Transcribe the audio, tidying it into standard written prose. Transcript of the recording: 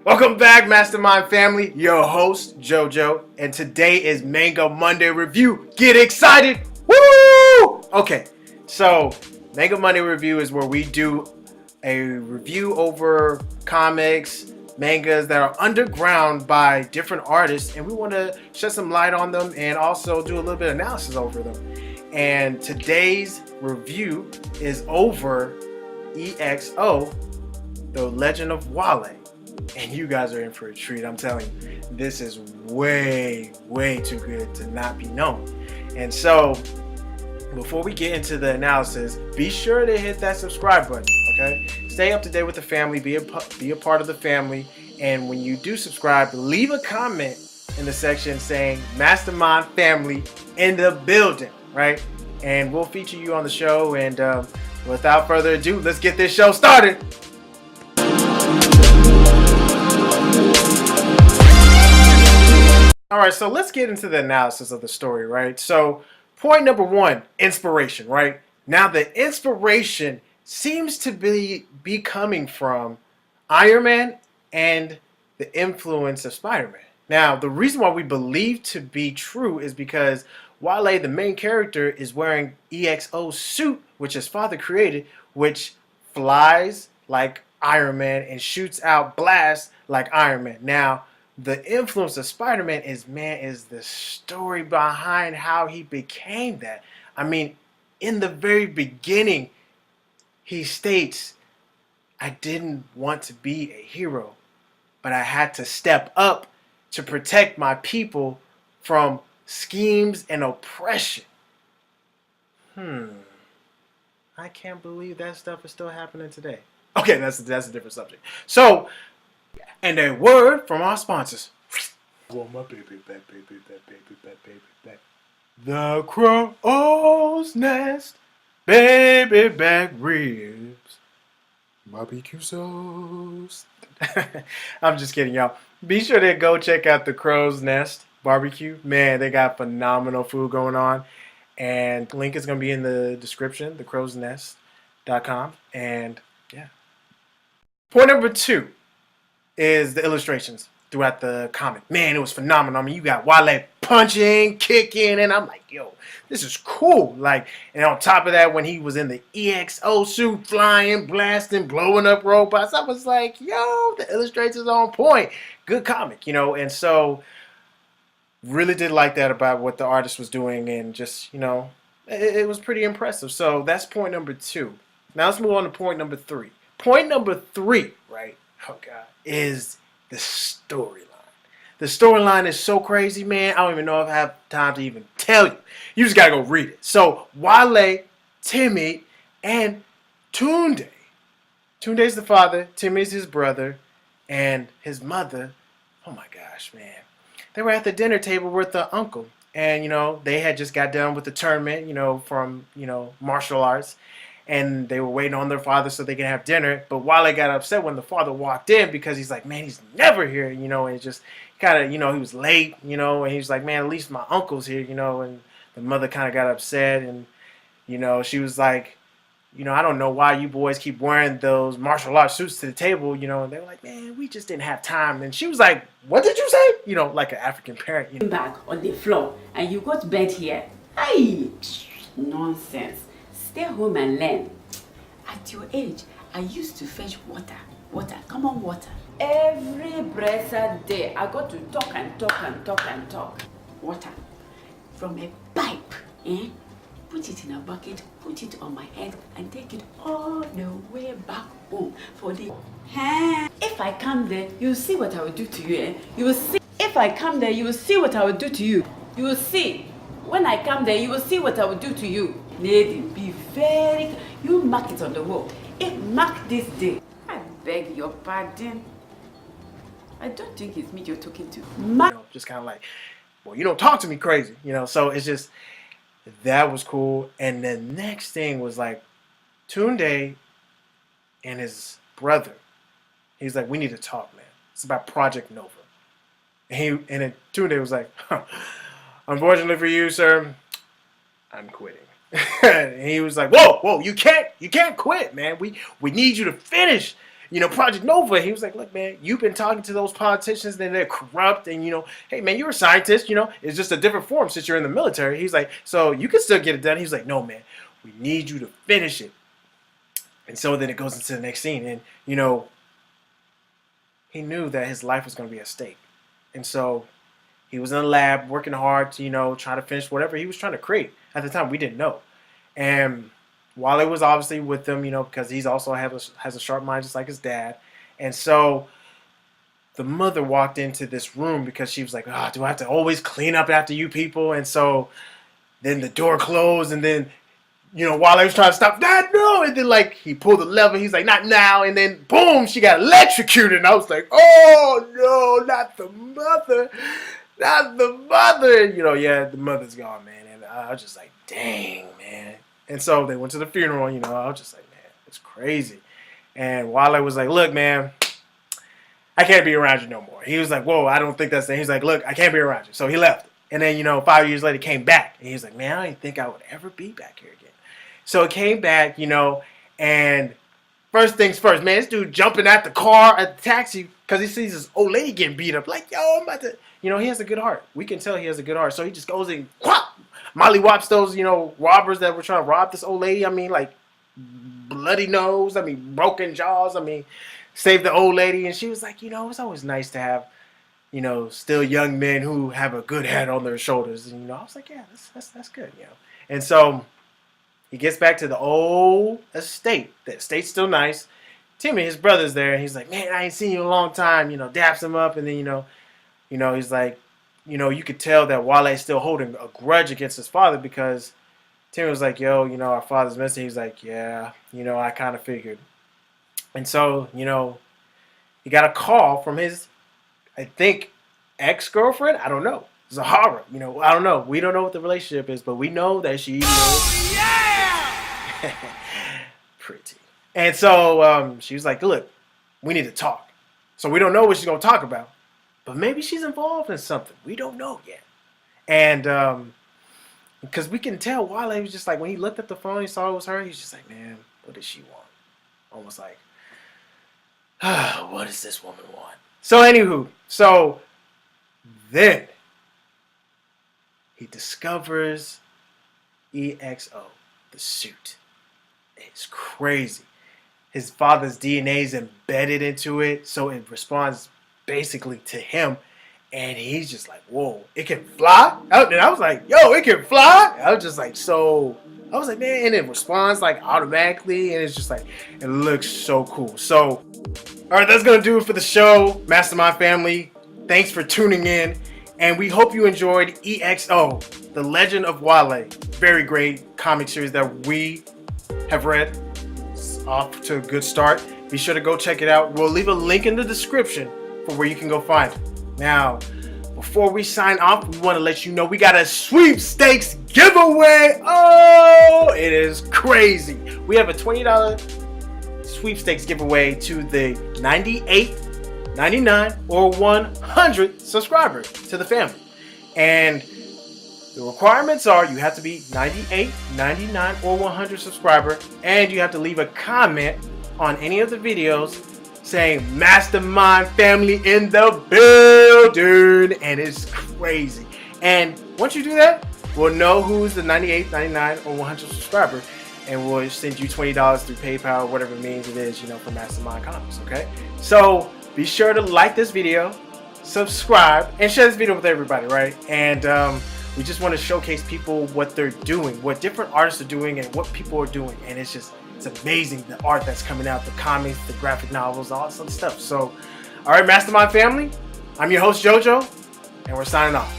Welcome back, Mastermind family. Your host, JoJo, and today is Manga Monday Review. Get excited! Woo! Okay, so Manga Monday Review is where we do a review over comics, mangas that are underground by different artists, and we want to shed some light on them and also do a little bit of analysis over them. And today's review is over E.X.O, the Legend of Wale. And you guys are in for a treat. I'm telling you, this is way too good to not be known. And so before we get into the analysis, be sure to hit that subscribe button, okay? Stay up to date with the family, be a part of the family. And when you do subscribe, leave a comment in the section saying Mastermind family in the building, right? And we'll feature you on the show. And without further ado, let's get this show started. All right, so let's get into the analysis of the story, right? So point number one, inspiration, right? Now the inspiration seems to be coming from Iron Man and the influence of Spider-Man. Now, the reason why we believe to be true is because Wale, the main character, is wearing E.X.O's suit, which his father created, which flies like Iron Man and shoots out blasts like Iron Man. Now, the influence of Spider-Man is the story behind how he became that. I mean, in the very beginning, he states, I didn't want to be a hero, but I had to step up to protect my people from schemes and oppression. I can't believe that stuff is still happening today. Okay, that's a different subject. So, and a word from our sponsors. Want my baby back. The crow's nest, baby back ribs, barbecue sauce. I'm just kidding, y'all. Be sure to go check out the Crow's Nest barbecue. Man, they got phenomenal food going on. And link is going to be in the description, thecrowsnest.com. And yeah. Point number two is the illustrations throughout the comic. Man, it was phenomenal. I mean, you got Wale punching, kicking, and I'm like, yo, this is cool. Like, and on top of that, when he was in the E.X.O suit, flying, blasting, blowing up robots, I was like, yo, the illustrations on point. Good comic, you know. And so, really did like that about what the artist was doing, and just, you know, it was pretty impressive. So that's point number two. Now let's move on to point number three. Point number three, right? Oh God, is the storyline. The storyline is so crazy, man. I don't even know if I have time to even tell you. You just gotta go read it. So Wale, Timmy, and Tunde. Tunde's the father, Timmy's his brother, and his mother. Oh my gosh, man. They were at the dinner table with the uncle. And, you know, they had just got done with the tournament, you know, from, you know, martial arts. And they were waiting on their father so they could have dinner. But Wale got upset when the father walked in because he's like, man, he's never here, you know, and it just kind of, you know, he was late, you know, and he was like, man, at least my uncle's here, you know, and the mother kind of got upset, and, you know, she was like, you know, I don't know why you boys keep wearing those martial arts suits to the table, you know, and they were like, man, we just didn't have time. And she was like, what did you say? You know, like an African parent, you know. Back on the floor and you got bed here. Hey, nonsense. Stay home and learn. At your age, I used to fetch water, common water. Every blessed day, I got to talk. Water from a pipe, put it in a bucket, put it on my head, and take it all the way back home for the... If I come there, you'll see what I will do to you, You will see. If I come there, you will see what I will do to you. You will see. When I come there, you will see what I will do to you. Lady, be very... You mark it on the wall. Mark this day. I beg your pardon. I don't think it's me you're talking to. You know, just kind of like, well, you don't talk to me crazy, you know. So it's just, that was cool. And the next thing was like, Tunde and his brother. He's like, we need to talk, man. It's about Project Nova. And then Tunde was like, unfortunately for you, sir, I'm quitting. And he was like, whoa, you can't quit, man. We need you to finish Project Nova. He was like, look, man, you've been talking to those politicians and they're corrupt. And, hey, man, you're a scientist, it's just a different form since you're in the military. He's like, so you can still get it done. He's like, no, man, we need you to finish it. And so then it goes into the next scene. And, he knew that his life was going to be at stake. And so he was in the lab working hard to, try to finish whatever he was trying to create. At the time, we didn't know. And Wale was obviously with him, because he's also has a sharp mind just like his dad. And so the mother walked into this room because she was like, do I have to always clean up after you people? And so then the door closed, and then Wale was trying to stop, Dad, no! And then, he pulled the lever. He's like, not now. And then, boom, she got electrocuted. And I was like, oh, no, not the mother. Not the mother. The mother's gone, man. And I was just like, dang, man. And so they went to the funeral, I was just like, man, it's crazy. And Wale was like, look, man, I can't be around you no more. He was like, whoa, I don't think that's it. He's like, look, I can't be around you. So he left. And then, 5 years later, he came back. And he was like, man, I didn't think I would ever be back here again. So it came back, and first things first, man, this dude jumping at the car, at the taxi, because he sees this old lady getting beat up. Like, yo, I'm about to, he has a good heart. We can tell he has a good heart. So he just goes and mollywops those, robbers that were trying to rob this old lady. I mean, bloody nose. I mean, broken jaws. I mean, saved the old lady. And she was like, it's always nice to have, still young men who have a good head on their shoulders. And, I was like, yeah, that's good, And so he gets back to the old estate. The estate's still nice. Timmy, his brother's there, and he's like, man, I ain't seen you in a long time. Daps him up, and then, he's like, you could tell that Wale's still holding a grudge against his father because Timmy was like, yo, our father's missing. He's like, yeah, I kind of figured. And so, he got a call from his, I think, ex-girlfriend. I don't know. Zahara. I don't know. We don't know what the relationship is, but we know that she is pretty. And so she was like, look, we need to talk. So we don't know what she's going to talk about, but maybe she's involved in something. We don't know yet. And because we can tell Wale was just like, when he looked at the phone, he saw it was her. He's just like, man, what does she want? Almost like, what does this woman want? So anywho, then he discovers E.X.O, the suit. It's crazy. His father's DNA is embedded into it, so it responds basically to him. And he's just like, whoa, it can fly? And I was like, yo, it can fly? I was just like, I was like, man, and it responds automatically, and it's just like, it looks so cool. So, all right, that's going to do it for the show, Mastermind family. Thanks for tuning in, and we hope you enjoyed E.X.O, the Legend of Wale. Very great comic series that we have read. It's off to a good start. Be sure to go check it out. We'll leave a link in the description for where you can go find it. Now, before we sign off, we want to let you know we got a sweepstakes giveaway. Oh, it is crazy. We have a $20 sweepstakes giveaway to the 98, 99, or 100 subscribers to the family. And the requirements are you have to be 98, 99, or 100 subscriber, and you have to leave a comment on any of the videos saying Mastermind family in the building, and it's crazy. And once you do that, we'll know who's the 98, 99, or 100 subscriber, and we'll send you $20 through PayPal, whatever means it is, for Mastermind Comics, okay? So be sure to like this video, subscribe, and share this video with everybody, right? And we just want to showcase people what they're doing, what different artists are doing, and what people are doing, and it's amazing, the art that's coming out, the comics, the graphic novels, all this other stuff. So, all right, Mastermind family, I'm your host, JoJo, and we're signing off.